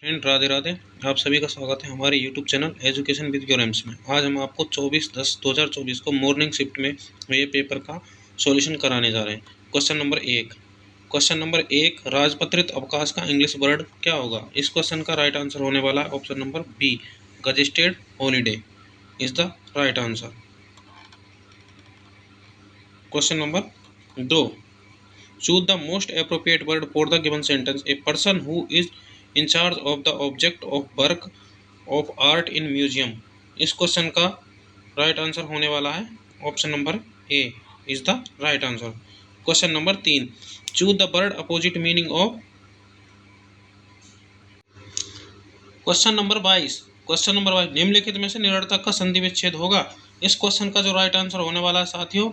Friend Radhe Radhe. आप सभी का स्वागत है हमारे YouTube channel education with your AIIMS में। आज हम आपको 24/10/2024 को मॉर्निंग शिफ्ट में हुए पेपर का सॉल्यूशन कराने जा रहे हैं। क्वेश्चन नंबर एक, राजपत्रित अवकाश का इंग्लिश वर्ड क्या होगा? इस क्वेश्चन का राइट आंसर होने वाला है option number B, gazetted holiday is the right answer. Question number 2, choose the most appropriate word for the given sentence. A person who is in charge of the object of work of art in museum. इस question का right answer होने वाला है option number A is the right answer. Question number 3, choose the word opposite meaning of. Question number 22 निम्नलिखित में से निरर्थक का संधि विच्छेद होगा। इस क्वेश्चन का जो राइट आंसर होने वाला है साथियों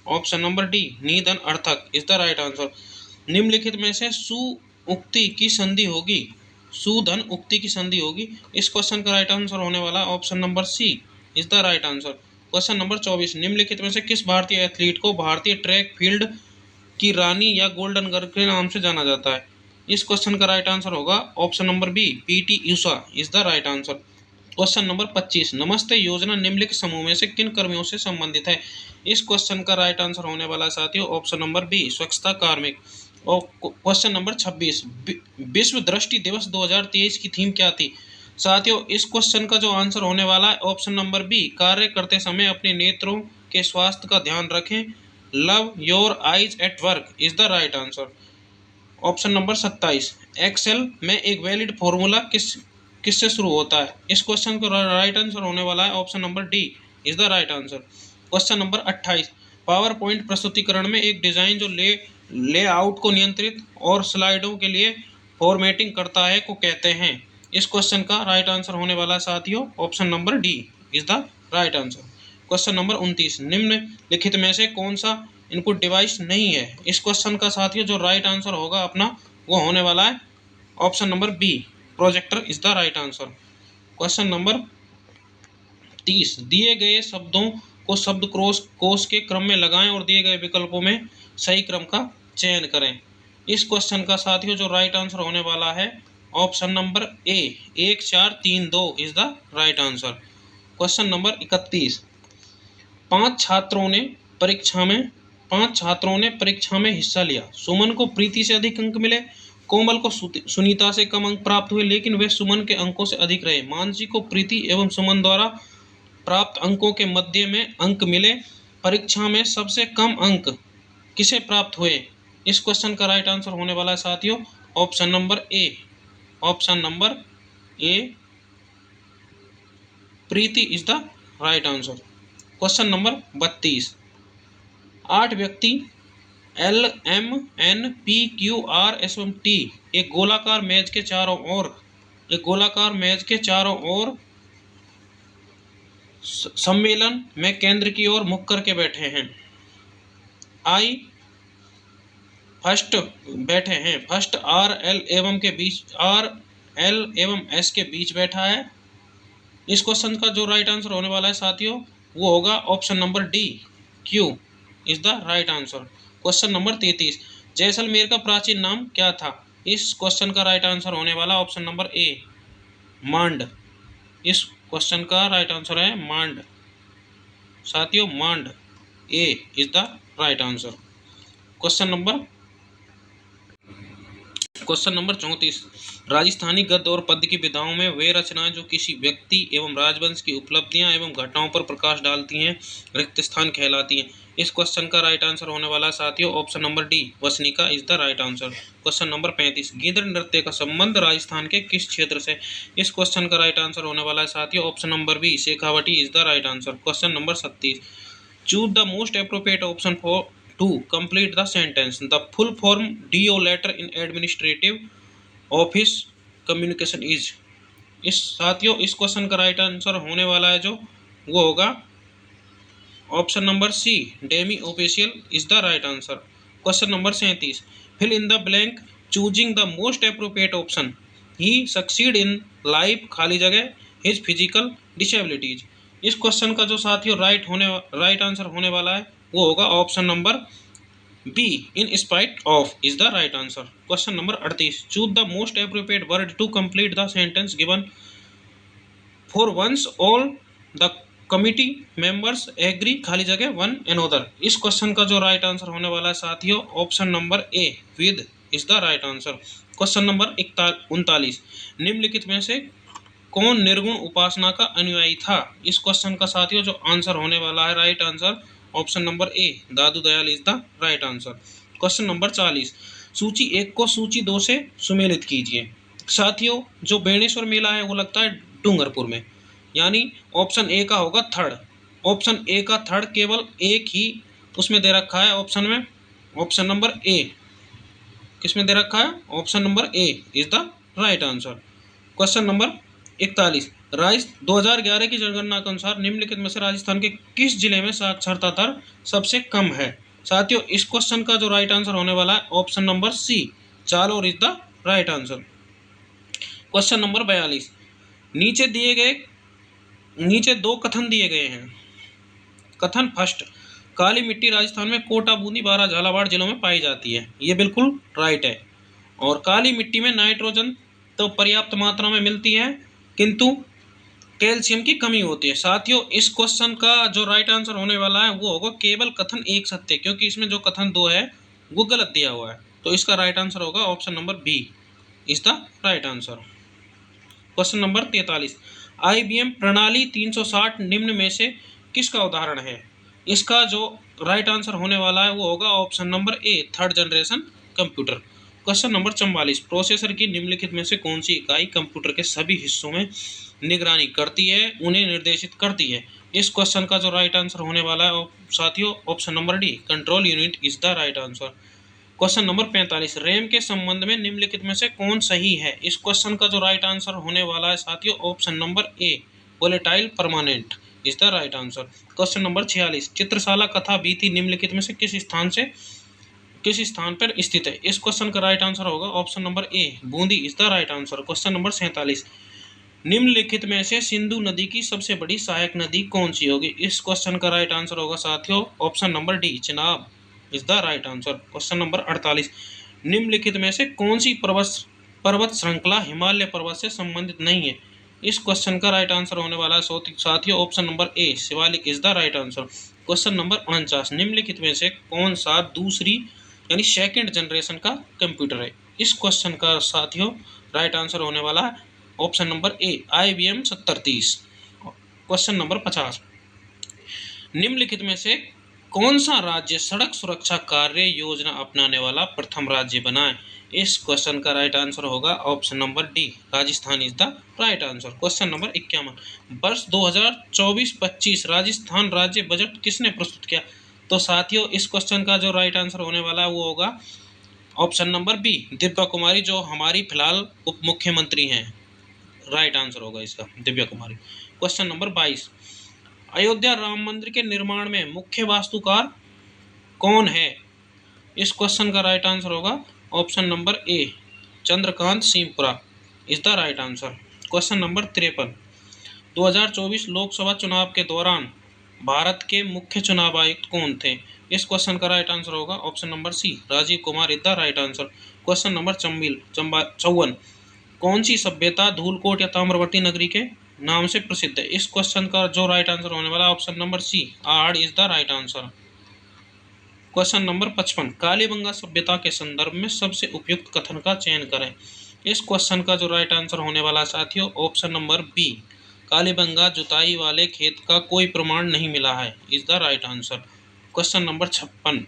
ऑप्शन नंबर डी, निधन अर्थक इज द राइट आंसर। निम्नलिखित में से सु उक्ति की संधि होगी, सुधन उक्ति की संधि होगी। इस क्वेश्चन का राइट आंसर होने वाला option number C is the right answer. Question number 24 निम्नलिखित में से किस भारतीय एथलीट को भारतीय ट्रैक फील्ड की रानी या गोल्डन गर्ल के नाम से जाना जाता है? इस क्वेश्चन का राइट आंसर होगा option number B, PT Usha is the right answer. Question number 25 नमस्ते योजना निम्नलिखित समूह में से किन कर्मियों से संबंधित है? इस क्वेश्चन का राइट आंसर होने वाला साथियों ऑप्शन नंबर बी, स्वच्छता कार्मिक। और क्वेश्चन नंबर 26 विश्व दृष्टि दिवस 2023 की थीम क्या थी? साथियों इस क्वेश्चन का जो आंसर होने वाला है ऑप्शन नंबर बी, कार्य करते समय अपने नेत्रों के स्वास्थ्य का ध्यान रखें, love your eyes at work is the right answer. Option number 27 Excel में एक वैलिड फॉर्मूला किससे शुरू होता है? इस क्वेश्चन का राइट आंसर होने वाला है option number D is the right answer. Question number 28 power point प्रस्तुतिकरण में एक डिजाइन जो लेआउट को नियंत्रित और स्लाइडों के लिए फॉर्मेटिंग करता है को कहते हैं? इस क्वेश्चन का राइट आंसर होने वाला साथियों option number D is the right answer. Question number 29 निम्नलिखित में से कौन सा इनपुट डिवाइस नहीं है? इस क्वेश्चन का साथियों जो राइट आंसर होगा अपना वो होने वाला है option number B, projector is the right answer. Question number 30 दिए गए शब्दों को शब्द कोश के क्रम में लगाएं और दिए गए विकल्पों में सही क्रम का चयन करें। इस क्वेश्चन का साथियों जो राइट आंसर होने वाला है option number A, 1 4 3 2 is the right answer. Question number 31 पांच छात्रों ने परीक्षा में हिस्सा लिया। सुमन को प्रीति से अधिक अंक मिले, कोमल को सुनीता से कम अंक प्राप्त हुए, लेकिन वे सुमन के अंकों से अधिक रहे। मानसी को प्रीति एवं सुमन द्वारा प्राप्त अंकों के मध्य में अंक मिले। परीक्षा में सबसे कम अंक किसे प्राप्त हुए? इस क्वेश्चन का राइट आंसर होने वाला है साथियों option number A, Preeti is the right answer. Question number 32 8 व्यक्ति L M N P Q R S M T एक गोलाकार मेज के चारों ओर सम्मेलन में केंद्र की ओर मुख करके बैठे हैं। फर्स्ट आर एल एवं एस के बीच बैठा है। इस क्वेश्चन का जो राइट आंसर होने वाला है साथियों वो होगा option number D, Q is the right answer. Question number 33 Jaisalmer का प्राचीन नाम क्या था? इस क्वेश्चन का राइट आंसर होने वाला ऑप्शन नंबर ए, मांड। इस क्वेश्चन का राइट आंसर है मांड साथियों, Mand A is the right answer. Question number 34 Rajasthani गद्य और पद्य की विधाओं में वे रचनाएं जो किसी व्यक्ति एवं राजवंश की उपलब्धियां एवं घटनाओं पर प्रकाश डालती हैं रिक्त स्थान कहलाती हैं। इस क्वेश्चन का राइट आंसर होने वाला साथियों option number D, Vasnika is the right answer. Question number 35 Gindad नृत्य का संबंध राजस्थान के किस क्षेत्र से? इस क्वेश्चन का राइट आंसर होने वाला है साथियों option number B, Shekhawati is the right answer. Question number 36 choose the most appropriate option for to complete the sentence. The full form DO letter in administrative office communication is। इस question का right answer होने वाला है जो वो होगा option number C, demi official is the right answer. Question number 37 fill in the blank choosing the most appropriate option. He succeed in life खाली जगह हिज फिजिकल डिसेबिलिटीज। इस क्वेश्चन का जो साथियों राइट आंसर होने वाला है वो होगा option number B in spite of is the right answer. Question number 38, choose the most appropriate word to complete the sentence given for once all the committee members agree खाली जगह one another. इस question का जो right answer होने वाला है साथियों option number A with is the right answer. Question number 39, निम्नलिखित में से कौन निर्गुण उपासना का अनुयायी था। इस क्वेश्चन का साथियों जो आंसर होने वाला है right answer option number A Dadu Dayal is the right answer. Question number 40, सूची 1 को सूची 2 से सुमेलित कीजिए। साथियों जो बेणेश्वर मेला है वो लगता है डूंगरपुर में, यानी ऑप्शन ए का होगा थर्ड। ऑप्शन ए का थर्ड केवल एक ही उसमें दे रखा है ऑप्शन में, ऑप्शन नंबर ए किसमें दे रखा है, option number A is the right answer. Question number 41, 2011 की जनगणना के अनुसार निम्नलिखित में से राजस्थान के किस जिले में साक्षरता दर सबसे कम है। साथियों इस क्वेश्चन का जो राइट आंसर होने वाला है option number C Jalore is the right answer. Question number 42, नीचे दो कथन दिए गए हैं। कथन फर्स्ट, काली मिट्टी राजस्थान में कोटा, बूंदी, बारा, झालावाड़ जिलों में पाई जाती है, ये बिल्कुल राइट है। और काली मिट्टी में नाइट्रोजन तो पर्याप्त मात्रा में मिलती है किंतु कैल्शियम की कमी होती है। साथियों इस क्वेश्चन का जो राइट आंसर होने वाला है वो होगा केवल कथन एक सत्य, क्योंकि इसमें जो कथन 2 है वो गलत दिया हुआ है, तो इसका राइट आंसर होगा option number B is the right answer. Question number 43, IBM प्रणाली 360 निम्न में से किसका उदाहरण है। इसका जो राइट आंसर होने वाला है वो होगा ऑप्शन नंबर ए third generation computer. Question number 44, processor की निम्नलिखित में से कौन सी इकाई कंप्यूटर के सभी हिस्सों में निगरानी करती है, उन्हें निर्देशित करती है। इस क्वेश्चन का जो राइट आंसर होने वाला है साथियों option number D control unit is the right answer. Question number 45, RAM के संबंध में निम्नलिखित में से कौन सही है। इस क्वेश्चन का जो राइट आंसर होने वाला है साथियों option number A volatile permanent is the right answer. Question number 46, चित्रशाला कथा बीथी निम्नलिखित में से किस स्थान पर स्थित है। इस क्वेश्चन का राइट आंसर होगा option number A Bundi is the right answer. Question number 47, निम्नलिखित में से सिंधु नदी की सबसे बड़ी सहायक नदी कौन सी होगी। इस क्वेश्चन का राइट आंसर होगा साथियों option number D Chenab is the right answer. Question number 48, निम्नलिखित में से कौन सी पर्वत श्रृंखला हिमालय पर्वत से संबंधित नहीं है। इस क्वेश्चन का राइट आंसर होने वाला है साथियों option number A Shivalik is the right answer. Question number 49, निम्नलिखित में से कौन सा दूसरी यानी सेकंड जनरेशन का कंप्यूटर है। इस क्वेश्चन का साथियों राइट आंसर होने वाला है ऑप्शन नंबर ए IBM 7030। क्वेश्चन नंबर 50, निम्नलिखित में से कौन सा राज्य सड़क सुरक्षा कार्य योजना अपनाने वाला प्रथम राज्य बना है। इस क्वेश्चन का राइट आंसर होगा option number D Rajasthan is the right answer. Question number 51, वर्ष 2024-25 राजस्थान राज्य बजट किसने प्रस्तुत किया। तो साथियों इस क्वेश्चन का जो राइट आंसर होने वाला है वो होगा ऑप्शन नंबर बी दिव्या कुमारी, जो हमारी फिलहाल उप मुख्यमंत्री हैं। राइट आंसर होगा इसका दिव्या कुमारी। क्वेश्चन नंबर 22, अयोध्या राम मंदिर के निर्माण में मुख्य वास्तुकार कौन है। इस क्वेश्चन का राइट आंसर होगा option number A Chandrakant Singhpura is the right answer. Question number 53, 2024 Lok Sabha चुनाव के दौरान भारत के मुख्य चुनाव आयुक्त कौन थे। इस क्वेश्चन का राइट आंसर होगा option number C Rajiv Kumar is the right answer. Question number 54, कौन सी सभ्यता धूलकोट या ताम्रवर्ती नगरी के नाम से प्रसिद्ध है। इस क्वेश्चन का जो राइट आंसर होने वाला ऑप्शन नंबर सी आड़ is the right answer. Question number 55, Kalibanga सभ्यता के संदर्भ में सबसे उपयुक्त कथन का चयन करें। इस क्वेश्चन का जो राइट आंसर होने वाला साथियों ऑप्शन नंबर बी कालीबंगा जुताई वाले खेत का कोई प्रमाण नहीं मिला है is the right answer. Question number 56,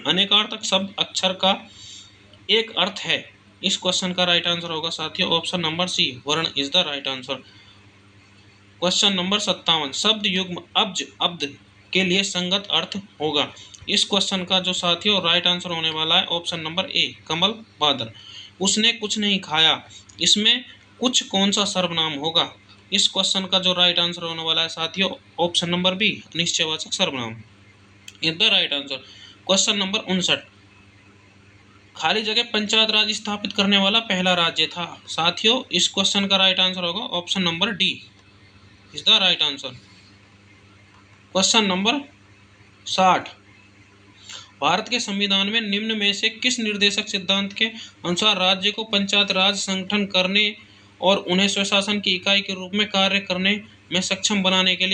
अनेकार्थक शब्द अक्षर का एक अर्थ है। इस क्वेश्चन का राइट आंसर होगा साथियों ऑप्शन नंबर सी वर्ण is the right answer. Question number 57, शब्द युग्म अब्ज अब्द के लिए संगत अर्थ होगा। इस क्वेश्चन का जो साथियों राइट आंसर होने वाला है ऑप्शन नंबर ए कमल बादल। उसने कुछ नहीं खाया, इसमें कुछ कौन सा सर्वनाम होगा। इस क्वेश्चन का जो राइट आंसर होने वाला है साथियों ऑप्शन नंबर बी निश्चयवाचक सर्वनाम is the right answer. Question number 59, खाली जगह पंचायत राज स्थापित करने वाला पहला राज्य था। साथियों इस क्वेश्चन का राइट आंसर होगा option number D is the right answer. Question number 60, Bharat के संविधान में निम्न में से किस निर्देशक सिद्धांत के अनुसार राज्य को पंचायत राज संगठन करने और उन्हें स्वशासन की इकाई के रूप में कार्य करने में सक्षम बनाने के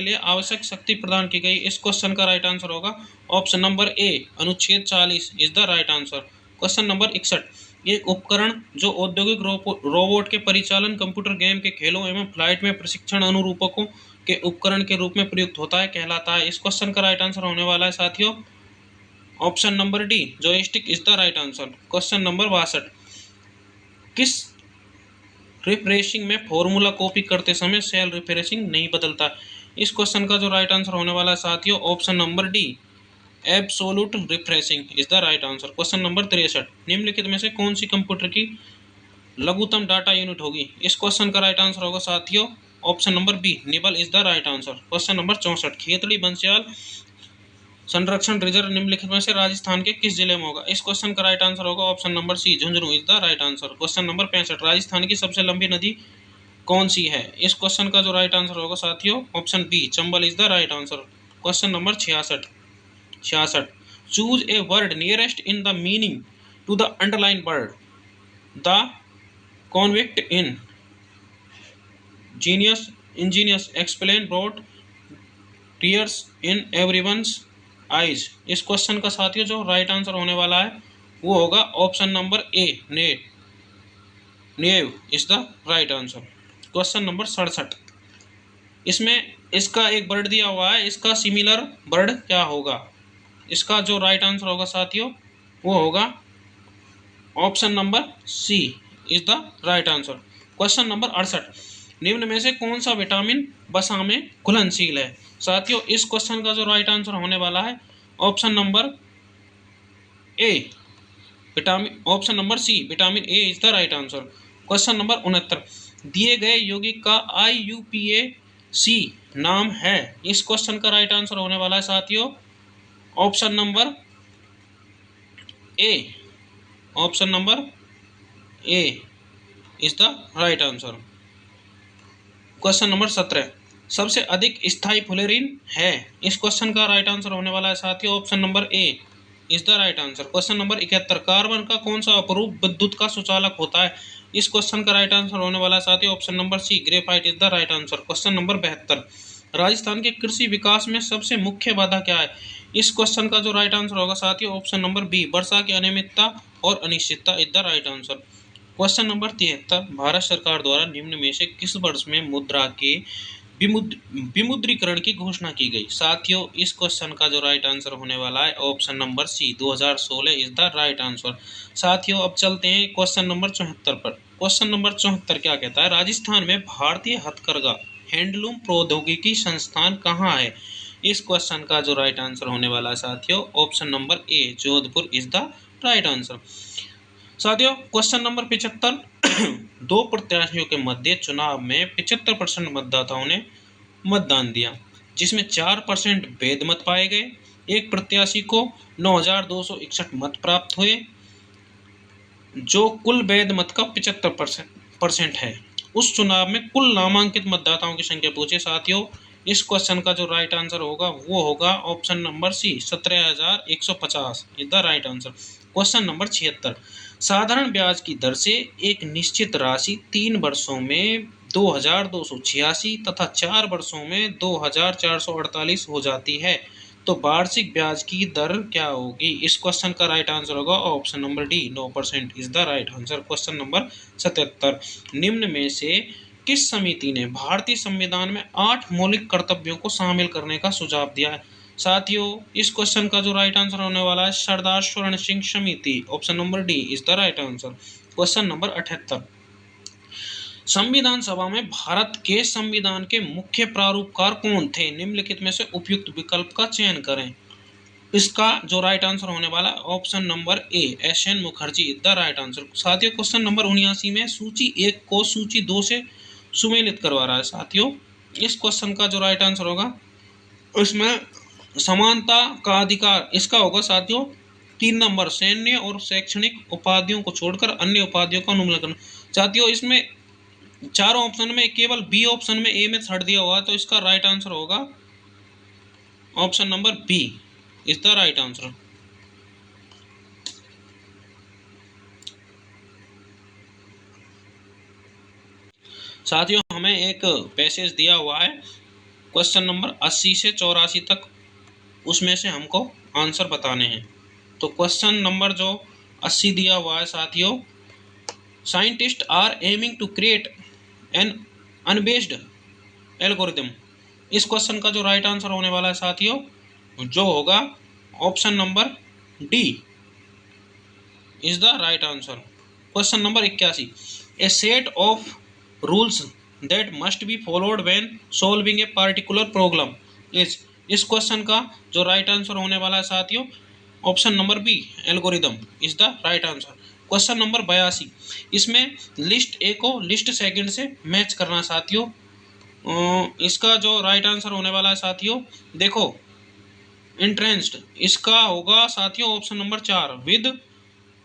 लिए आवश्यक शक्ति प्रदान की गई? इस क्वेश्चन का राइट आंसर होगा ऑप्शन नंबर ए, अनुच्छेद 40 is the right answer. Question number 61, एक उपकरण जो औद्योगिक रोबोट के परिचालन, कंप्यूटर गेम के खेलों एवं फ्लाइट में प्रशिक्षण अनुरूपकों के उपकरण के रूप में प्रयुक्त होता है कहलाता है। इस क्वेश्चन का राइट आंसर होने वाला है साथियों option number D, joystick is the right answer. Question number 62, किस रिफ्रेशिंग में फॉर्मूला कॉपी करते समय सेल रिफ्रेशिंग नहीं बदलता? इस क्वेश्चन का जो राइट आंसर होने वाला है साथियों option number D, absolute refreshing is the right answer. Question number 63, निम्नलिखित में से कौन सी कंप्यूटर की लघुत्तम डाटा यूनिट होगी? इस क्वेश्चन का राइट आंसर होगा साथियों ऑप्शन नंबर बी, निबल is the right answer. Question number 64, Khetri Bansiyal संरक्षण रिजर्व निम्नलिखित में से राजस्थान के किस जिले में होगा? इस क्वेश्चन का राइट आंसर होगा option number C, Jhunjhunu is the right answer. Question number 65, Rajasthan की सबसे लंबी नदी कौन सी है? इस क्वेश्चन का जो राइट आंसर होगा साथियों option B, Chambal is the right answer. Question number 66, choose a word nearest in the meaning to the underline word. The convict ingenious, ingenious, explain, brought, tears in everyone's eyes. इस question का साथियों जो right answer होने वाला है वो होगा option number A, naive is the right answer. Question number 67, इसमें इसका एक वर्ड दिया हुआ है, इसका सिमिलर वर्ड क्या होगा? इसका जो राइट आंसर होगा साथियों वो होगा option number C is the right answer. Question number 68, निम्न में से कौन सा विटामिन वसा में घुलनशील है? साथियों इस क्वेश्चन का जो राइट आंसर होने वाला है option number A, option number C, vitamin A is the right answer. Question number 69, दिए गए यौगिक का IUPAC नाम है? इस क्वेश्चन का राइट आंसर होने वाला है साथियों option number A, option number A is the right answer. Question number 17, सबसे अधिक स्थायी फुलेरिन है? इस क्वेश्चन का राइट आंसर होने वाला है साथियों option number A is the right answer. Question number 71, carbon का कौन सा अपरूप विद्युत का सुचालक होता है? इस क्वेश्चन का राइट आंसर होने वाला है साथियों option number C, graphite is the right answer. Question number 72, Rajasthan के कृषि विकास में सबसे मुख्य बाधा क्या है? इस क्वेश्चन का जो राइट आंसर होगा साथियों ऑप्शन नंबर बी, वर्षा की अनियमितता और अनिश्चितता is the right answer. Question number 73, Bharat सरकार द्वारा निम्न में से किस वर्ष में मुद्रा के विमुद्रीकरण की घोषणा की गई? साथियों इस क्वेश्चन का जो राइट आंसर होने वाला है option number C, 2016 is the right answer. साथियों अब चलते हैं क्वेश्चन नंबर 74 पर। क्वेश्चन नंबर 74 क्या कहता है? राजस्थान में भारतीय हथकरघा हैंडलूम प्रौद्योगिकी संस्थान कहाँ है? इस क्वेश्चन का जो राइट आंसर होने वाला है साथियों option number A, Jodhpur is the right answer. साथियों क्वेश्चन नंबर 75, दो प्रत्याशियों के मध्य चुनाव में 75% मतदाताओं ने मतदान दिया, जिसमें 4% वैध मत पाए गए। एक प्रत्याशी को 9,261 मत प्राप्त हुए, जो कुल वैध मत का 75% है। उस चुनाव में कुल नामांकित मतदाताओं की संख्या पूछे साथियों, इस क्वेश्चन का जो राइट आंसर होगा वो होगा option number C, 17,150 is the right answer. Question number 76, साधारण ब्याज की दर से एक निश्चित राशि 3 वर्षों में 2,286 तथा 4 वर्षों में 2,448 हो जाती है, तो वार्षिक ब्याज की दर क्या होगी? इस क्वेश्चन का राइट आंसर होगा option number D, 9% is the right answer. Question number 77, निम्न में से किस समिति ने भारतीय संविधान में 8 मौलिक कर्तव्यों को शामिल करने का सुझाव दिया है? साथियों इस क्वेश्चन का जो राइट आंसर होने वाला है सरदार स्वर्ण सिंह समिति, option number D is the right answer. Question number 78, संविधान सभा में भारत के संविधान के मुख्य प्रारूपकार कौन थे? निम्नलिखित में से उपयुक्त विकल्प का चयन करें। इसका जो राइट आंसर होने वाला option number A, SN Mukherjee is the right answer. साथियों क्वेश्चन नंबर 79 में सूची 1 को सूची 2 से सुमेलित करवा रहा है। साथियों इस क्वेश्चन का जो राइट आंसर होगा उसमें समानता का अधिकार इसका होगा साथियों 3 नंबर, सैन्य और शैक्षणिक उपाधियों को छोड़कर अन्य उपाधियों का अनुमूलन। साथियों इसमें चारों ऑप्शन में केवल बी ऑप्शन में ए में छड़ दिया हुआ, तो इसका राइट आंसर होगा option number B is the right answer. साथियों हमें एक पैसेज दिया हुआ है क्वेश्चन नंबर 80 से 84 तक, उसमें से हमको आंसर बताने हैं। तो क्वेश्चन नंबर जो 80 दिया हुआ है साथियों, scientist are aiming to create an unbiased algorithm. इस क्वेश्चन का जो राइट आंसर होने वाला है साथियों, जो होगा option number D is the right answer. Question number 81, a set of rules that must be followed when solving a particular problem is. इस क्वेश्चन का जो राइट आंसर होने वाला है साथियों, option number B algorithm is the right answer. Question number 82, इसमें list A को list second से मैच करना साथियों। इसका जो राइट आंसर होने वाला है साथियों, देखो इंट्रेंस्ड, इसका होगा साथियों option number 4 with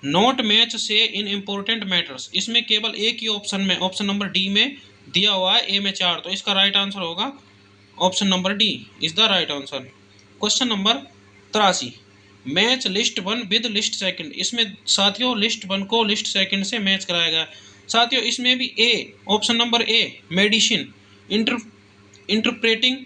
not match से इन इम्पोर्टेंट मैटर्स। इसमें केवल एक ही ऑप्शन में, ऑप्शन नंबर डी में दिया हुआ है ए में 4, तो इसका राइट आंसर होगा option number D is the right answer. Question number 83, match list 1 with list second. इसमें साथियों लिस्ट 1 को लिस्ट सेकंड से मैच कराया गया साथियों। इसमें भी A, option number A medicine interpreting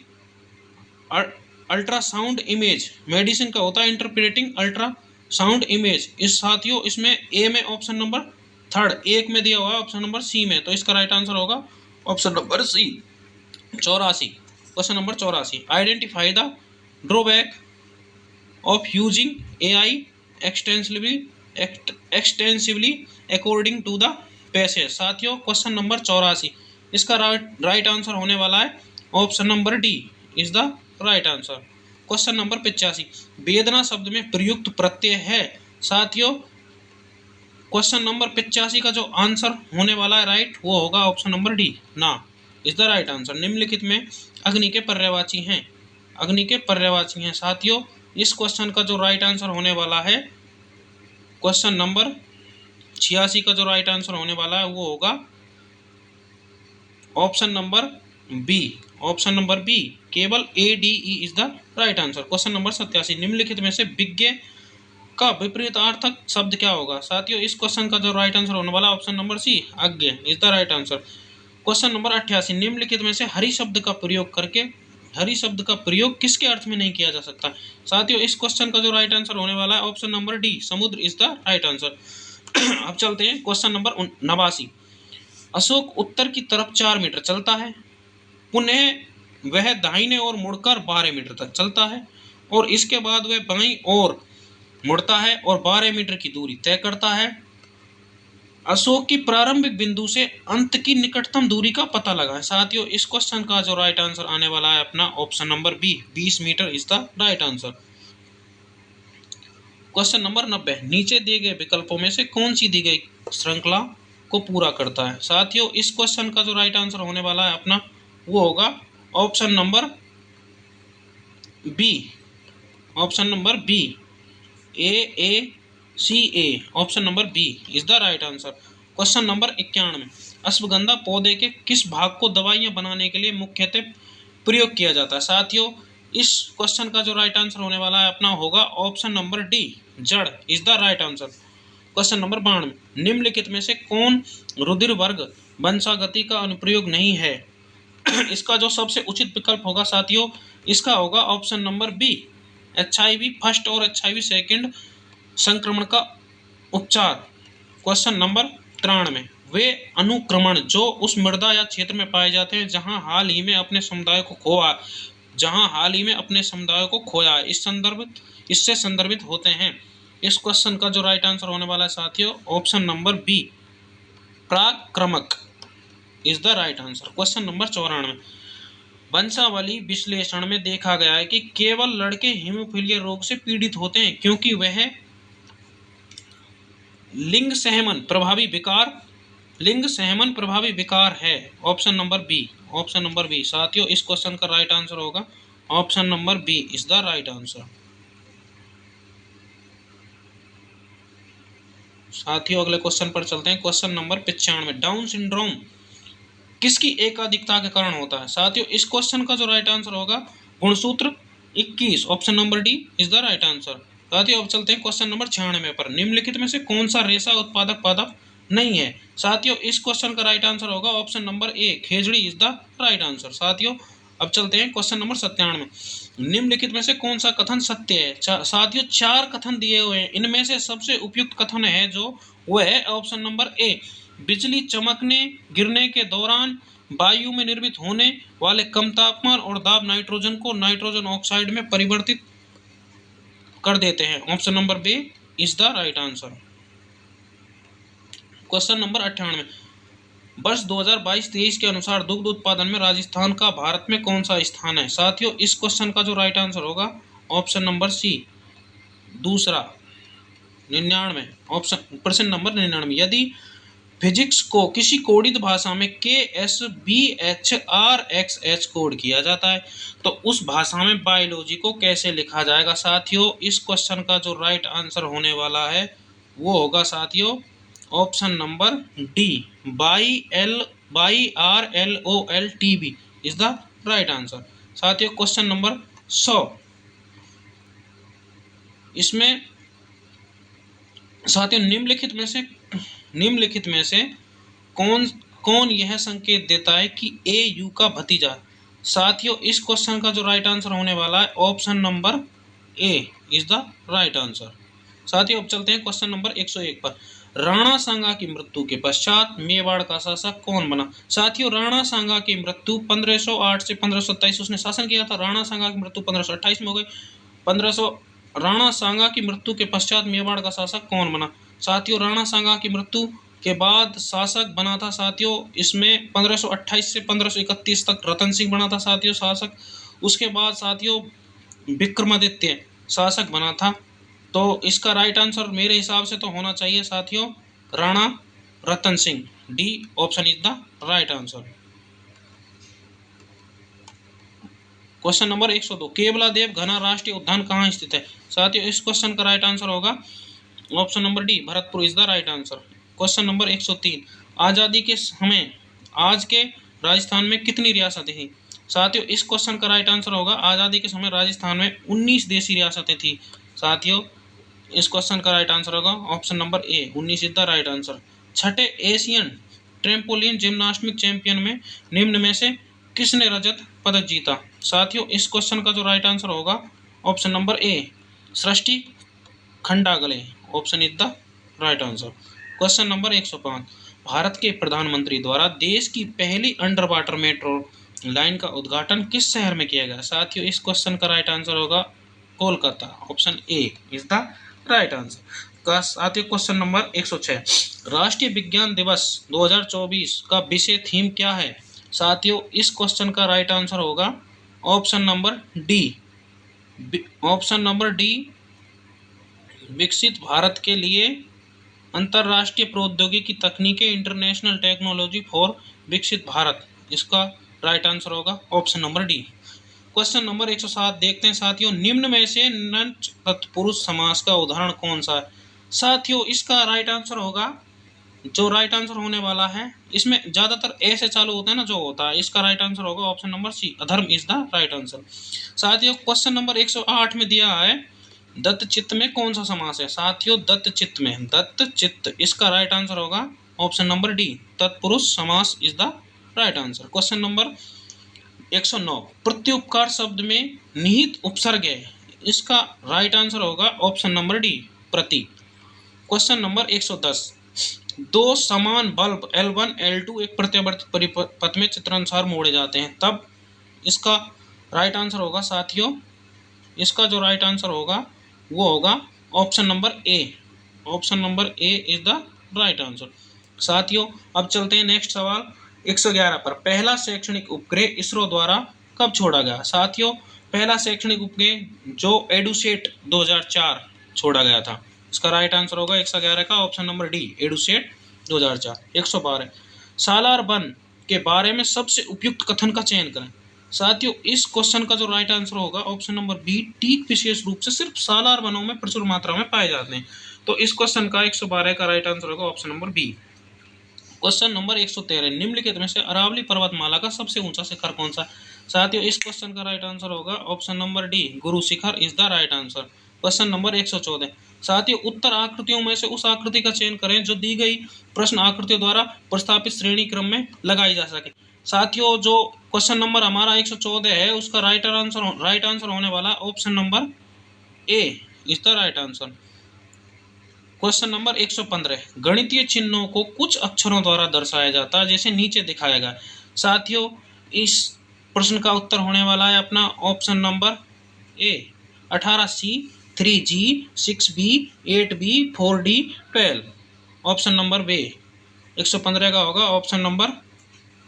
ultrasound image. Medicine का होता है इंटरप्रेटिंग अल्ट्रासाउंड इमेज। इस साथियों इसमें ए में ऑप्शन नंबर थर्ड एक में दिया हुआ है ऑप्शन नंबर सी में, तो इसका राइट आंसर होगा option number C 84। Question number 84, identify the drawback of using AI extensively according to the passage. साथियों क्वेश्चन नंबर 84, इसका राइट आंसर होने वाला है option number D is the right answer. Question number 85, वेदना शब्द में प्रयुक्त प्रत्यय है साथियों। क्वेश्चन नंबर 85 का जो आंसर होने वाला है राइट, वो होगा ऑप्शन नंबर डी ना इज द राइट आंसर। निम्नलिखित में अग्नि के पर्यायवाची हैं, अग्नि के पर्यायवाची हैं साथियों। इस क्वेश्चन का जो राइट आंसर होने वाला है, क्वेश्चन नंबर 86 का जो राइट आंसर होने वाला है वो होगा option number B, option number B केवल ADE is the right answer. Question number 87, निम्नलिखित में से विज्ञ का विपरीतार्थक शब्द क्या होगा साथियों। इस क्वेश्चन का जो राइट आंसर होने वाला है ऑप्शन नंबर सी अज्ञ is the right answer. Question number 88, निम्नलिखित में से हरि शब्द का प्रयोग करके, हरि शब्द का प्रयोग किसके अर्थ में नहीं किया जा सकता साथियों। इस क्वेश्चन का जो राइट आंसर होने वाला है ऑप्शन नंबर डी समुद्र इज द राइट आंसर। अब चलते हैं क्वेश्चन नंबर 89, अशोक उत्तर की तरफ 4 मीटर चलता है, पुनः वह दाहिने ओर मुड़कर 12 मीटर तक चलता है और इसके बाद वह बाईं ओर मुड़ता है और 12 मीटर की दूरी तय करता है। अशोक की प्रारंभिक बिंदु से अंत की निकटतम दूरी का पता लगाएं साथियों। इस क्वेश्चन का जो राइट आंसर आने वाला है अपना option number B 20 metre is the right answer. Question number 90, नीचे दिए गए विकल्पों में से कौन सी दी गई श्रृंखला को पूरा करता है साथियों। इस क्वेश्चन का जो राइट आंसर होने वाला है अपना वो होगा option number B, option number B AACA, option number B is the right answer. Question number 91, अश्वगंधा पौधे के किस भाग को दवाइयाँ बनाने के लिए मुख्यतः प्रयोग किया जाता है साथियों। इस क्वेश्चन का जो राइट आंसर होने वाला है अपना होगा ऑप्शन नंबर डी जड़ is the right answer. Question number 92, निम्नलिखित में से कौन रुधिर वर्ग वंशागति का अनुप्रयोग नहीं है। इसका जो सबसे उचित विकल्प होगा साथियों, इसका होगा option number B HIV first और HIV सेकंड संक्रमण का उपचार। क्वेश्चन नंबर 93, वे अनुक्रमण जो उस मृदा या क्षेत्र में पाए जाते हैं जहां हाल ही में अपने समुदाय को खोया इससे संदर्भित होते हैं। इस क्वेश्चन का जो राइट आंसर होने वाला है साथियों ऑप्शन नंबर बी प्राक्रमक is the right answer. Question number 94, वंशावली विश्लेषण में देखा गया है कि केवल लड़के हीमोफीलिया रोग से पीड़ित होते हैं क्योंकि वह लिंग सहमन प्रभावी विकार है। Option number B, option number B साथियों इस क्वेश्चन का राइट आंसर होगा option number B is the right answer. साथियों अगले क्वेश्चन पर चलते हैं। क्वेश्चन नंबर 95, डाउन सिंड्रोम किसकी एकाधिकता के कारण होता है साथियों। इस क्वेश्चन का जो राइट आंसर होगा गुणसूत्र 21, option number D is the right answer. साथियों अब चलते हैं क्वेश्चन नंबर 96 पर। निम्नलिखित में से कौन सा रेशा उत्पादक पादप नहीं है? साथियों इस क्वेश्चन का राइट आंसर होगा ऑप्शन नंबर ए, खेजड़ी इज द राइट आंसर। साथियों अब चलते हैं क्वेश्चन नंबर 97। निम्नलिखित में से कौन सा कथन सत्य है? साथियों 4 कथन दिए हुए हैं, इनमें से सबसे उपयुक्त कथन है जो वो है ऑप्शन नंबर ए, बिजली चमकने गिरने के दौरान वायु में निर्मित होने वाले कम तापमान और दाब नाइट्रोजन को नाइट्रोजन ऑक्साइड में परिवर्तित कर देते हैं। Option number B is the right answer. Question number 98, वर्ष 2022-23 के अनुसार दुग्ध उत्पादन में राजस्थान का भारत में कौन सा स्थान है? साथियों इस क्वेश्चन का जो राइट आंसर होगा ऑप्शन नंबर सी, दूसरा 99, ऑप्शन प्रश्न नंबर 99। यदि फिजिक्स को किसी कोडित भाषा में KSBHRXH कोड किया जाता है तो उस भाषा में बायोलॉजी को कैसे लिखा जाएगा? साथियों इस क्वेश्चन का जो राइट आंसर होने वाला है वो होगा साथियों option number D, BIRLOLTB is the right answer. साथियों क्वेश्चन नंबर 100, इसमें साथियों निम्नलिखित में से कौन कौन यह संकेत देता है कि ए यू का भतीजा? साथियों इस क्वेश्चन का जो राइट आंसर होने वाला है option number A is the right answer. साथियों अब चलते हैं क्वेश्चन नंबर 101 पर। राणा सांगा की मृत्यु के पश्चात मेवाड़ का शासक कौन बना? साथियों राणा सांगा की मृत्यु 1508 से 1527 उसने शासन किया था। राणा सांगा की मृत्यु 1528 में हो गई। 1500 राणा सांगा की मृत्यु के पश्चात मेवाड़ का शासक कौन बना? साथियों राणा सांगा की मृत्यु के बाद शासक बना था साथियों इसमें 1528 से 1531 तक रतन सिंह बना था साथियों शासक। उसके बाद साथियों विक्रमादित्य शासक बना था। तो इसका राइट आंसर मेरे हिसाब से तो होना चाहिए साथियों Rana Ratan Singh, D option is the right answer. Question number 102, Keoladeo Ghana राष्ट्रीय उद्यान कहाँ स्थित है? साथियों इस क्वेश्चन का राइट आंसर होगा option number D, Bharatpur is the right answer. Question number 103, आज़ादी के समय आज के राजस्थान में कितनी रियासतें थी? साथियों इस क्वेश्चन का राइट आंसर होगा आज़ादी के समय राजस्थान में 19 देशी रियासतें थी। साथियों इस क्वेश्चन का राइट आंसर होगा option number A, 19 is the right answer. छठे एशियन ट्रेम्पोलिन जिम्नास्टिक चैंपियन में निम्न में से किसने रजत पदक जीता? साथियों इस क्वेश्चन का जो राइट आंसर होगा option number A, Srishti Khandagale, option is the right answer. Question number 105, Bharat के प्रधानमंत्री द्वारा देश की पहली अंडर वाटर मेट्रो लाइन का उद्घाटन किस शहर में किया गया? साथियों इस क्वेश्चन का राइट आंसर होगा Kolkata, option A is the right answer. साथियों क्वेश्चन नंबर 106, राष्ट्रीय विज्ञान दिवस 2024 का विषय थीम क्या है? साथियों इस क्वेश्चन का राइट आंसर होगा option number D, option number D, विकसित भारत के लिए अंतर्राष्ट्रीय प्रौद्योगिकी तकनीकें, इंटरनेशनल टेक्नोलॉजी फॉर विकसित भारत, इसका राइट आंसर होगा option number D. Question number 107 देखते हैं साथियों, निम्न में से नंच तत्पुरुष समास का उदाहरण कौन सा है? साथियों इसका राइट आंसर होगा जो राइट आंसर होने वाला है इसमें ज्यादातर ए से चालू होता है ना जो होता है, इसका राइट आंसर होगा ऑप्शन नंबर सी, अधर्म इज द राइट आंसर। साथियों क्वेश्चन नंबर 108 में दिया है दत्त चित्त में कौन सा समास है? साथियों दत्त चित्त में, दत्त चित्त, इसका राइट आंसर होगा ऑप्शन नंबर डी, तत्पुरुष समास is the right answer. Question number 109, प्रत्युपकार शब्द में निहित उपसर्ग है, इसका राइट आंसर होगा ऑप्शन नंबर डी, प्रति। क्वेश्चन नंबर 110, दो समान बल्ब L1 L2 एक प्रत्यावर्ती परिपथ में चित्रानुसार मोड़े जाते हैं तब इसका राइट आंसर होगा साथियों, इसका जो राइट आंसर होगा वो होगा option number A, option number A is the right answer. साथियों अब चलते हैं नेक्स्ट सवाल 111 पर। पहला शैक्षणिक उपग्रह इसरो द्वारा कब छोड़ा गया? साथियों पहला शैक्षणिक उपग्रह जो एडुसेट 2004 छोड़ा गया था, इसका राइट आंसर होगा 111 का ऑप्शन नंबर डी, एडुसेट 2004। 112, सालार वन के बारे में सबसे उपयुक्त कथन का चयन करें। साथियों इस क्वेश्चन का जो राइट आंसर होगा ऑप्शन नंबर बी, टीक विशेष रूप से सिर्फ सालार वनों में प्रचुर मात्रा में पाए जाते हैं, तो इस क्वेश्चन का 112 का राइट आंसर होगा option number B. Question number 113, निम्नलिखित में से अरावली पर्वतमाला का सबसे ऊंचा शिखर कौन सा? साथियों इस क्वेश्चन का राइट आंसर होगा option number D, Guru Shikhar is the right answer. Question number 114, साथियों उत्तर आकृतियों में से उस आकृति का चयन करें जो दी गई प्रश्न आकृतियों द्वारा प्रस्तावित श्रेणी क्रम में लगाई जा सके। साथियों जो क्वेश्चन नंबर हमारा 114 है उसका राइट आंसर होने वाला option number A is the right answer. Question number 115, गणितीय चिन्हों को कुछ अक्षरों द्वारा दर्शाया जाता है जैसे नीचे दिखाएगा। साथियों इस प्रश्न का उत्तर होने वाला है अपना option number A 18C, 3G, 6B, 8B, 4D, 12। Option number B 115 का होगा option number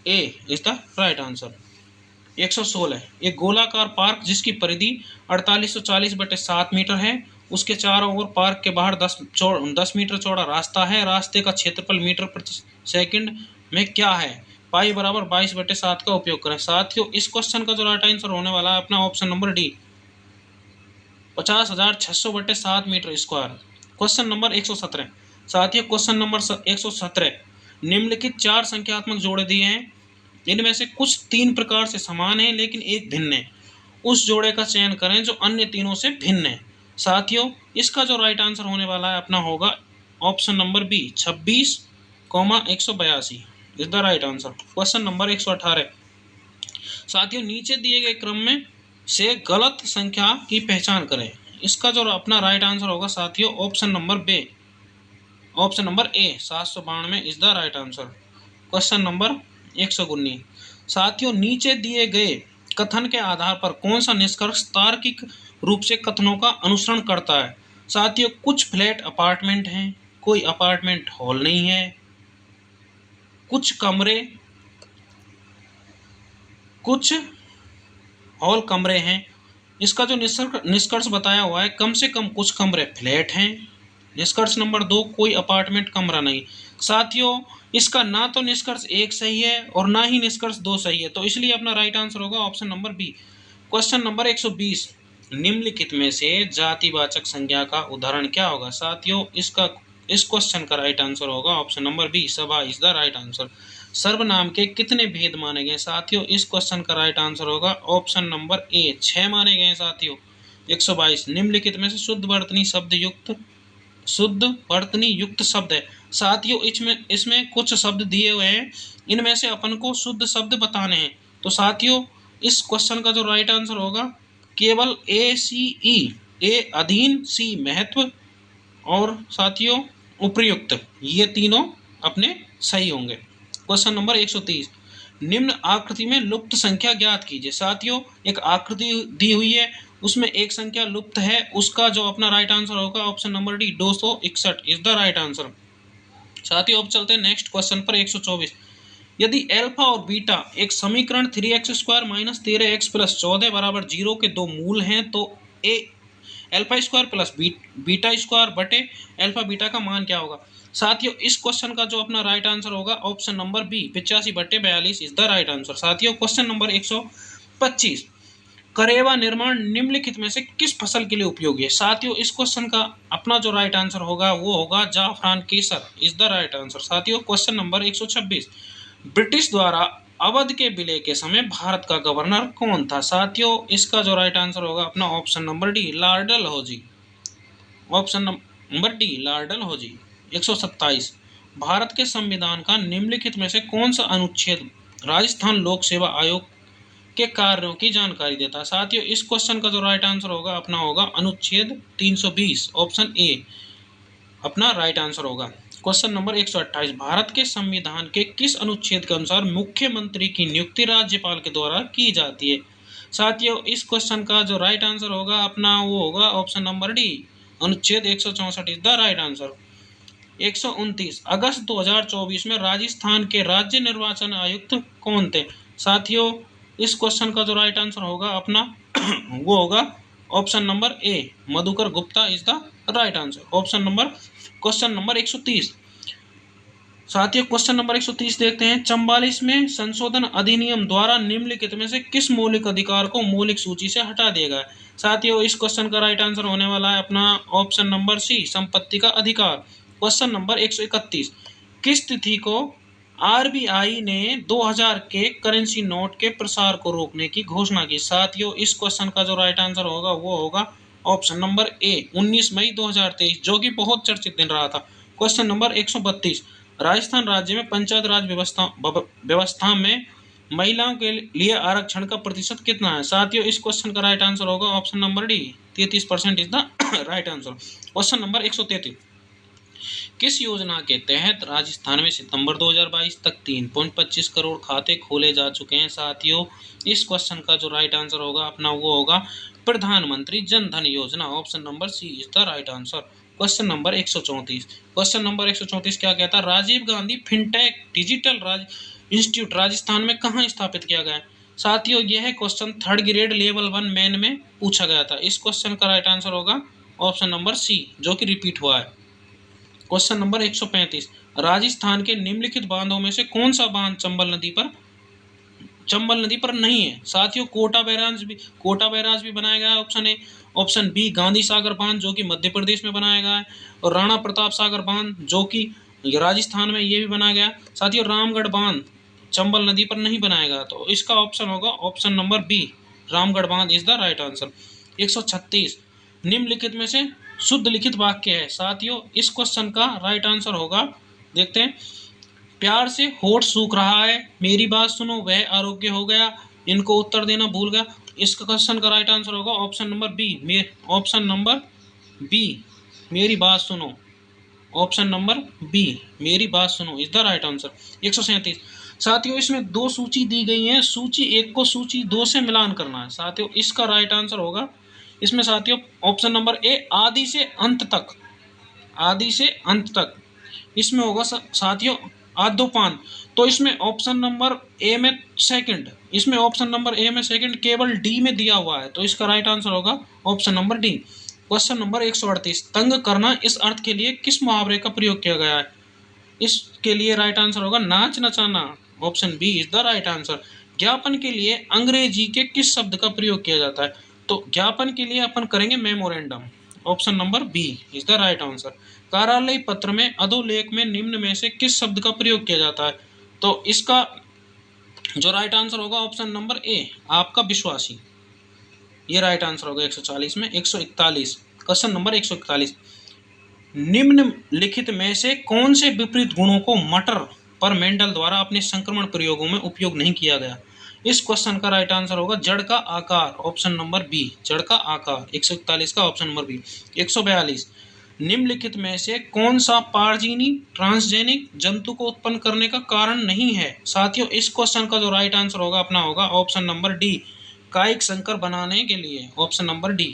A is the right answer. 116, एक गोलाकार पार्क जिसकी परिधि 4840/7 मीटर है, उसके चारों ओर पार्क के बाहर 10 मीटर चौड़ा रास्ता है। रास्ते का क्षेत्रफल मीटर प्रति सेकंड में क्या है? पाई बराबर 22/7 का उपयोग करें। साथियों इस क्वेश्चन का जो राइट आंसर होने वाला है अपना option number D 50,600/7 metre square. Question number 117, साथियों क्वेश्चन नंबर 117, निम्नलिखित 4 संख्यात्मक जोड़े दिए हैं, इनमें से कुछ 3 प्रकार से समान है लेकिन एक भिन्न है, उस जोड़े का चयन करें जो अन्य तीनों से भिन्न है। साथियों इसका जो राइट आंसर होने वाला है अपना होगा option number B 26,182 is the right answer. Question number 118, साथियों नीचे दिए गए क्रम में से गलत संख्या की पहचान करें, इसका जो अपना राइट आंसर होगा साथियों option number A 792 is the right answer. Question number 119, साथियों नीचे दिए गए कथन के आधार पर कौन सा निष्कर्ष तार्किक रूप से कथनों का अनुसरण करता है? साथियों कुछ फ्लैट अपार्टमेंट हैं, कोई अपार्टमेंट हॉल नहीं है, कुछ हॉल कमरे हैं। इसका जो निष्कर्ष बताया हुआ है कम से कम कुछ कमरे फ्लैट हैं। निष्कर्ष नंबर 2, कोई अपार्टमेंट कमरा नहीं। साथियों इसका ना तो निष्कर्ष 1 सही है और ना ही निष्कर्ष 2 सही है, तो इसलिए अपना राइट आंसर होगा option number B. Question number 120, निम्नलिखित में से जातिवाचक संज्ञा का उदाहरण क्या होगा? साथियों इस क्वेश्चन का राइट आंसर होगा ऑप्शन नंबर बी, सभा इज द राइट आंसर। सर्वनाम के कितने भेद माने गए? साथियों इस क्वेश्चन का राइट आंसर होगा ऑप्शन नंबर ए 6 माने गए। साथियों 122, निम्नलिखित में से शुद्ध वर्तनी युक्त शब्द है। साथियों इसमें कुछ शब्द दिए हुए हैं, इनमें से अपन को शुद्ध शब्द बताने हैं। तो साथियों इस क्वेश्चन का जो राइट आंसर होगा केवल ए अधीन, सी महत्व और साथियों उपर्युक्त, ये तीनों अपने सही होंगे। क्वेश्चन नंबर 130, निम्न आकृति में लुप्त संख्या ज्ञात कीजिए। साथियों एक आकृति दी हुई है, उसमें एक संख्या लुप्त है, उसका जो अपना राइट आंसर होगा option number D 261 is the right answer. साथियों अब चलते हैं नेक्स्ट क्वेश्चन पर। 124, यदि अल्फा और बीटा एक समीकरण 3x² - 13x + 14 = 0 के दो मूल हैं तो ए अल्फा² + बीटा² बटे अल्फा बीटा का मान क्या होगा? साथियों इस क्वेश्चन का जो अपना राइट आंसर होगा option number B 85/42 is the right answer. साथियों क्वेश्चन नंबर 125, करेवा निर्माण निम्नलिखित में से किस फसल के लिए उपयोगी है? साथियों इस क्वेश्चन का अपना जो राइट आंसर होगा वो होगा जाफरान केसर इज द राइट आंसर। साथियों क्वेश्चन नंबर 126, ब्रिटिश द्वारा अवध के विलय के समय भारत का गवर्नर कौन था? साथियों इसका जो राइट आंसर होगा अपना option number D Lord Dalhousie. Option number D Lord Dalhousie. 127, Bharat के संविधान का निम्नलिखित में से कौन सा अनुच्छेद राजस्थान लोक सेवा आयोग के कार्यों की जानकारी देता है? साथियों इस क्वेश्चन का जो राइट आंसर होगा अपना होगा अनुच्छेद 320, ऑप्शन ए अपना राइट आंसर होगा। क्वेश्चन नंबर 128, भारत के संविधान के किस अनुच्छेद के अनुसार मुख्यमंत्री की नियुक्ति राज्यपाल के द्वारा की जाती है? साथियों इस क्वेश्चन का जो राइट आंसर होगा अपना वो होगा ऑप्शन नंबर डी अनुच्छेद 164 इज द राइट आंसर। 129, अगस्त 2024 में राजस्थान के राज्य निर्वाचन आयुक्त कौन थे? साथियों इस क्वेश्चन का जो राइट आंसर होगा अपना वो होगा option number A Madhukar Gupta is the right answer. Question number 130, साथियों क्वेश्चन नंबर 130 देखते हैं। 44 में संशोधन अधिनियम द्वारा निम्नलिखित में से किस मौलिक अधिकार को मौलिक सूची से हटा दिया गया? साथियों इस क्वेश्चन का राइट आंसर होने वाला है अपना ऑप्शन नंबर सी संपत्ति का अधिकार। क्वेश्चन नंबर 131, किस तिथि को आरबीआई ने 2000 के करेंसी नोट के प्रसार को रोकने की घोषणा की। साथियों, इस क्वेश्चन का जो राइट आंसर होगा वो होगा ऑप्शन नंबर ए 19 मई 2023, जो कि बहुत चर्चित दिन रहा था। क्वेश्चन नंबर 132, राजस्थान राज्य में पंचायत राज व्यवस्था में महिलाओं के लिए आरक्षण का प्रतिशत कितना है? साथियों, इस क्वेश्चन का राइट आंसर होगा option number D 33% is the right answer. Question number 133, किस योजना के तहत राजस्थान में सितंबर 2022 तक 3.25 करोड़ खाते खोले जा चुके हैं? साथियों, इस क्वेश्चन का जो राइट आंसर होगा अपना वो होगा प्रधानमंत्री Jan Dhan Yojana. Option number C is the right answer. Question number 134, question number 134 क्या कहता है? Rajiv Gandhi fintech digital institute Rajasthan में कहाँ स्थापित किया गया है? साथियों, यह question 3rd grade level 1 main में पूछा गया था। इस क्वेश्चन का राइट आंसर होगा ऑप्शन नंबर सी, जो कि रिपीट हुआ है। क्वेश्चन नंबर 135, राजस्थान के निम्नलिखित बांधों में से कौन सा बांध चंबल नदी पर नहीं है? साथियों, कोटा बैराज भी बनाया गया है, option A. Option B, Gandhi Sagar बांध जो कि मध्य प्रदेश में बनाया गया है, और राणा प्रताप सागर बांध जो कि राजस्थान में ये भी बनाया गया। साथियों, रामगढ़ बांध चंबल नदी पर नहीं बनाया गया, तो इसका ऑप्शन होगा ऑप्शन नंबर बी, रामगढ़ बांध इज द राइट आंसर। 136, निम्नलिखित में से शुद्ध लिखित वाक्य है। साथियों, इस क्वेश्चन का राइट आंसर होगा, देखते हैं, प्यार से होठ सूख रहा है, मेरी बात सुनो, वह आरोग्य हो गया, इनको उत्तर देना भूल गया। इसका क्वेश्चन का राइट आंसर होगा option number B, option number B, मेरी बात सुनो। ऑप्शन नंबर बी, मेरी बात सुनो इज द राइट आंसर। 137, साथियों, इसमें दो सूची दी गई है, सूची 1 को सूची 2 से मिलान करना है। साथियों, इसका राइट आंसर होगा इसमें साथियों ऑप्शन नंबर ए, आदि से अंत तक, आदि से अंत तक। इसमें होगा साथियों आद्योपान, तो इसमें ऑप्शन नंबर ए में सेकंड, इसमें ऑप्शन नंबर ए में सेकंड केवल डी में दिया हुआ है, तो इसका राइट आंसर होगा option number D. Question number 138, तंग करना इस अर्थ के लिए किस मुहावरे का प्रयोग किया गया है? इसके लिए राइट आंसर होगा नाच नचाना। Option B is the right answer. ज्ञापन के लिए अंग्रेजी के किस शब्द का प्रयोग किया जाता है? तो ज्ञापन के लिए अपन करेंगे memorandum. Option number B is the right answer. कार्यालय पत्र में अधोलेख में निम्न में से किस शब्द का प्रयोग किया जाता है? तो इसका जो राइट आंसर होगा ऑप्शन नंबर ए, आपका विश्वासी, ये राइट आंसर होगा 140 में। 141, क्वेश्चन नंबर 141, निम्नलिखित में से कौन से विपरीत गुणों को मटर पर मेंडल द्वारा अपने संक्रमण प्रयोगों में उपयोग नहीं किया गया? इस क्वेश्चन का राइट आंसर होगा जड़ का आकार, ऑप्शन नंबर बी, जड़ का आकार। 141 का ऑप्शन नंबर बी। 142, निम्नलिखित में से कौन सा पारजीनी ट्रांसजेनिक जंतु को उत्पन्न करने का कारण नहीं है? साथियों, इस क्वेश्चन का जो राइट आंसर होगा अपना होगा ऑप्शन नंबर डी, कायिक संकर बनाने के लिए, option number D.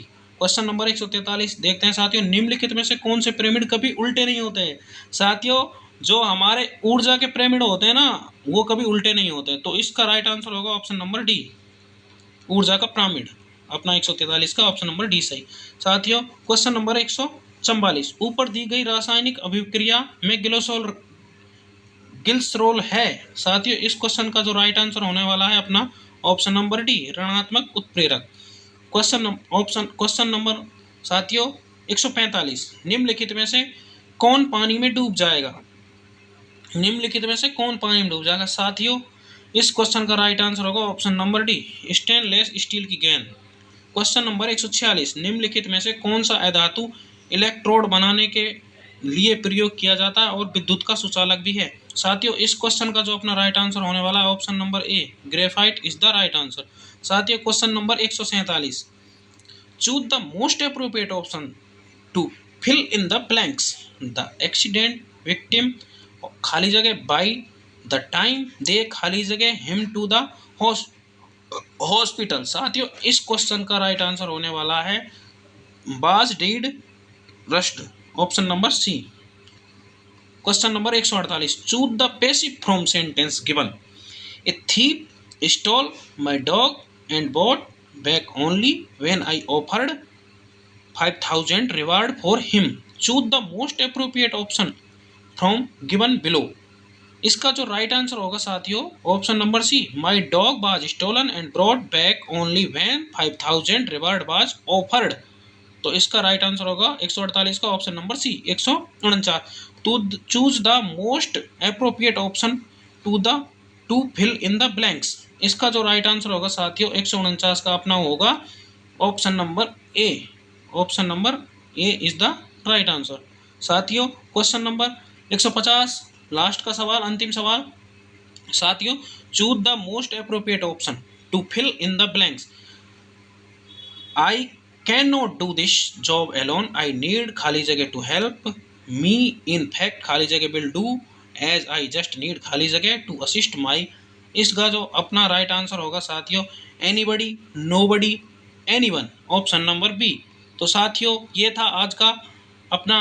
Question number 143 देखते हैं साथियों, निम्नलिखित में से कौन से पिरामिड कभी उल्टे नहीं होते हैं? साथियों, जो हमारे ऊर्जा के पिरामिड होते हैं ना, वो कभी उल्टे नहीं होते, तो इसका राइट आंसर होगा ऑप्शन नंबर डी, ऊर्जा का पिरामिड, अपना 143 का ऑप्शन नंबर डी सही। साथियों, क्वेश्चन नंबर 144, ऊपर दी गई रासायनिक अभिक्रिया में ग्लिसरॉल है। साथियों, इस क्वेश्चन का जो राइट आंसर होने वाला है अपना ऑप्शन नंबर डी, ऋणात्मक उत्प्रेरक। क्वेश्चन नंबर साथियों 145, निम्नलिखित में से कौन पानी में डूब जाएगा? निम्नलिखित में से कौन पानी में डूब जाएगा? साथियों, इस क्वेश्चन का राइट आंसर होगा option number D, stainless steel की गेंद। क्वेश्चन नंबर 146, निम्नलिखित में से कौन सा अधातु इलेक्ट्रोड बनाने के लिए प्रयोग किया जाता है और विद्युत का सुचालक भी है? साथियों, इस क्वेश्चन का जो अपना राइट आंसर होने वाला है option number A, graphite is the right answer. साथियों, question number 147, choose the most appropriate option to fill in the blanks. The accident victim खाली जगह बाई द टाइम दे खाली जगह हिम टू द हॉस्पिटल। साथियों, इस क्वेश्चन का right answer होने वाला है बाज डीड रस्ट, option number C. Question number 148, choose the passive from sentence given. A thief stole my dog and bought back only when I offered 5000 reward for him. Choose the most appropriate option from given below. इसका जो right answer होगा साथियों option number C, my dog was stolen and brought back only when 5000 reward was offered. तो इसका right answer होगा 148 का option number C. 149, तो choose the most appropriate option to fill in the blanks. इसका जो right answer होगा साथियों 149 का अपना होगा option number A. Option number A is the right answer. साथियों क्वेश्चन नंबर 150, लास्ट का सवाल, अंतिम सवाल। साथियों choose the most appropriate option to fill in the blanks. I can not do this job alone, I need खाली जगह to help me, in fact खाली जगह will do, as I just need खाली जगह टू असिस्ट माई। इसका जो अपना right answer होगा साथियों anybody, nobody, anyone, option number B. तो साथियों ये था आज का अपना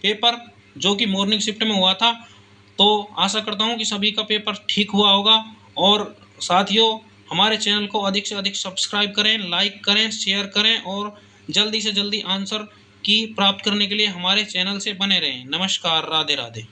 पेपर जो कि मॉर्निंग शिफ्ट में हुआ था। तो आशा करता हूँ कि सभी का पेपर ठीक हुआ होगा। और साथियों हमारे चैनल को अधिक से अधिक सब्सक्राइब करें, लाइक करें, शेयर करें और जल्दी से जल्दी आंसर की प्राप्त करने के लिए हमारे चैनल से बने रहें। नमस्कार, राधे राधे।